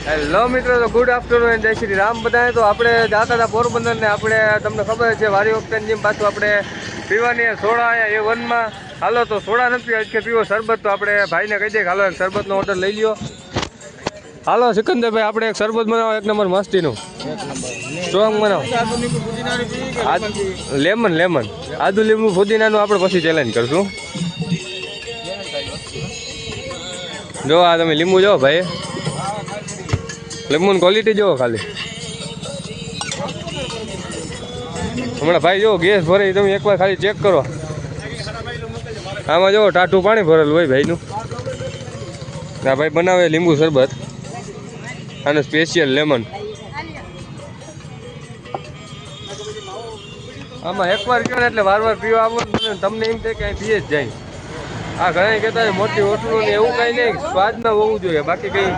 Hello મિત્રો, તો good afternoon, જય શ્રી રામ બધાએ. તો આપણે જતા હતા પોરબંદર ને આપણે તમને ખબર છે વારી વખતે જેમ પાછું આપણે પીવાની સોડા અહીંયા A1માં. હાલો તો સોડા નથી કે પીવો શરબત, તો આપણે ભાઈને કહી દઈએ હાલો એક શરબતનો ઓર્ડર લઈ લ્યો. હાલો સિકંદરભાઈ, આપણે એક શરબત બનાવો એક નંબર મસ્તીનું, સ્ટ્રોંગ બનાવો. લેમન આદુ લીંબુ ફુદીનાનું આપણે પછી ચેલેન્જ કરશું. જો આ તમે લીંબુ જો ભાઈ, લીંબુની ક્વોલિટી જુઓ ખાલી. હમણાં ભાઈ જો ગેસ ભરે તમે એકવાર ખાલી ચેક કરો. આમાં જો ટાટું પાણી ભરેલું હોય ભાઈનું. આ ભાઈ બનાવે લીંબુ શરબત અને સ્પેશિયલ લેમન. આમાં એકવાર પીવો ને એટલે વાર પીવા આવો તમને એમ થાય કે અહીં પીએ જ જાય. આ ઘણા કહેતા હોય મોટી હોટલું ને એવું કાંઈ નહીં, સ્વાદમાં હોવું જોઈએ. બાકી કંઈ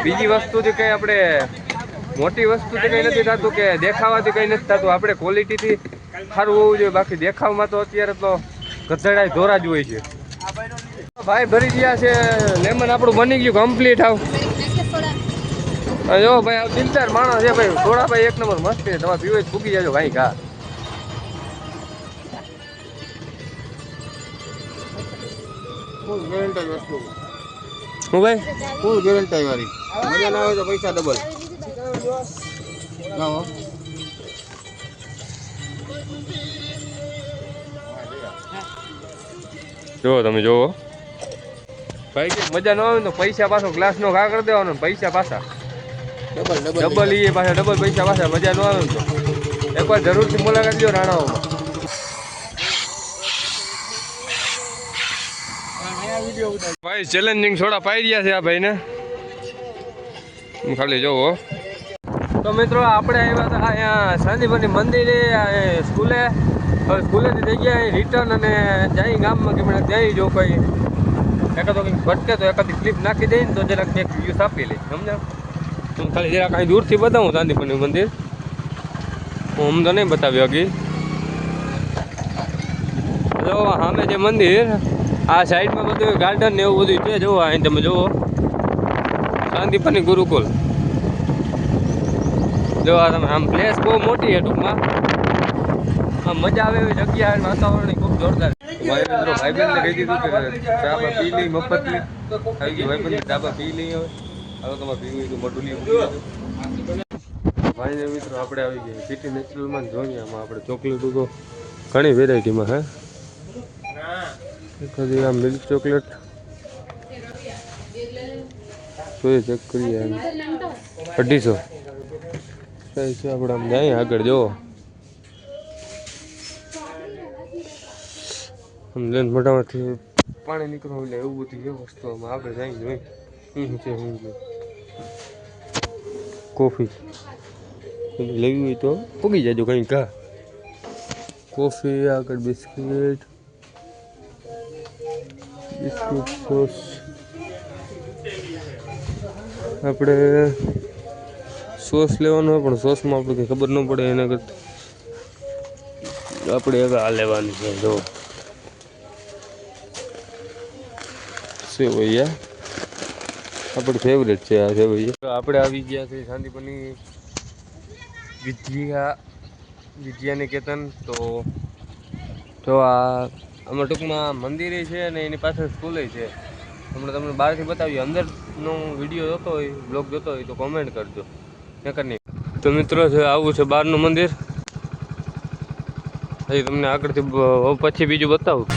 બીજી વસ્તુથી કંઈ આપણે મોટી વસ્તુથી કંઈ નથી થતું કે દેખાવાથી કંઈ નથી થતું. આપણે ક્વોલિટીથી સારું હોવું જોઈએ. બાકી દેખાવમાં તો અત્યારે તો ગધેડા ધોરા જ હોય છે. ભાઈ ભરી ગયા છે લેમન, આપણું બની ગયું કમ્પ્લીટ. આવ જો ભાઈ આવ 3-4 માણસ છે ભાઈ. થોડા ભાઈ એક નંબર મસ્ત છે, તમે પીવો ફૂકી જાજો ભાઈ. ઘા ફૂલ ગેરંટી વસ્તુ. હું ભાઈ ફૂલ ગેરંટી વાળી. મજા ના આવે તો પૈસા ડબલ. લાવો જુઓ તમે જુઓ ભાઈ, કે મજા ન આવે તો પૈસા પાછો ગ્લાસનો ઘા કરી દેવાનો, પૈસા પાછા ડબલ એ પાછા ડબલ પૈસા પાછા. મજા ન આવે તો એકવાર જરૂરથી મુલાકાત લ્યો રાણાઓમાં. ભાઈ ચેલેન્જિંગ સોડા પાઈ રહ્યા છે આ ભાઈને, ખાલી જોવો. તો મિત્રો આપણે આવ્યા હતા અહીંયા શાંતિપુરની મંદિરે, સ્કૂલે. હવે સ્કૂલેથી થઈ ગયા રિટર્ન અને જાય ગામમાં કે મને ત્યાં જો કોઈ એકાદો કંઈક ભટકે તો એકાદી ક્લિપ નાખી દઈને તો જરાક એક વ્યૂઝ આપી લઈ. સમજા હું ખાલી જરાક અહીં દૂરથી બતાવું શાંતિપુરનું મંદિર. હું તો નહીં બતાવી હકી. જો સામે જે મંદિર, આ સાઈડમાં બધું ગાર્ડન ને એવું બધું છે. જુઓ અહીં તમે જુઓ શાંતિપુરની ગુરુકુલ. જો આ તમે આમ પ્લેસ બહુ મોટી છે ટૂંકમાં. આમ મજા આવે એવી જગ્યા, વાતાવરણ ખૂબ જોરદાર. ભાઈબંધને કહી દીધું કે ચાબા પી લઈ મફતની. આવી ગઈ ભાઈબંધને ચાબા પી લઈ. હવે હવે તમારે પીવું તો મોટું લઈ ભાઈને મિત્રો આપણે આવી ગયા સિટી નેચરલમાં જોઈએ. આમાં આપણે ચોકલેટ તો ઘણી વેરાયટીમાં હે. એખાદી આ મિલ્ક ચોકલેટ જોઈએ, ચેક કરીએ. 250 કઈ છે આપણે આમ જાય આગળ જુઓ. આમ લઈને મોટામાંથી પાણી નીકળવું એટલે એવું બધું છે વસ્તુ. આમાં આગળ જાય જોઈ શું છે. કોફી લેવી હોય તો પૂગી જાજો કંઈ કા. કોફી આગળ બિસ્કિટ સોસ. આપણે સોસ લેવાનો હોય પણ સોસમાં આપણે કંઈ ખબર ન પડે એના કરતાં આપણે હવે આ લેવાની છે. જો સેવૈયા આપણે ફેવરેટ છે આ સેવૈયા. આપણે આવી ગયા છે શાંતિપુરની વિદ્યાનિકેતન. તો જો આ આમાં ટૂંકમાં મંદિરે છે અને એની પાછળ સ્કૂલે છે. હમણાં તમને બહારથી બતાવીએ, અંદરનો વિડીયો જોતો હોય, બ્લોગ જોતો હોય તો કોમેન્ટ કરજો. નકર નહીં. તો મિત્રો છે આવું છે બહારનું મંદિર. હજી તમને આગળથી પછી બીજું બતાવું.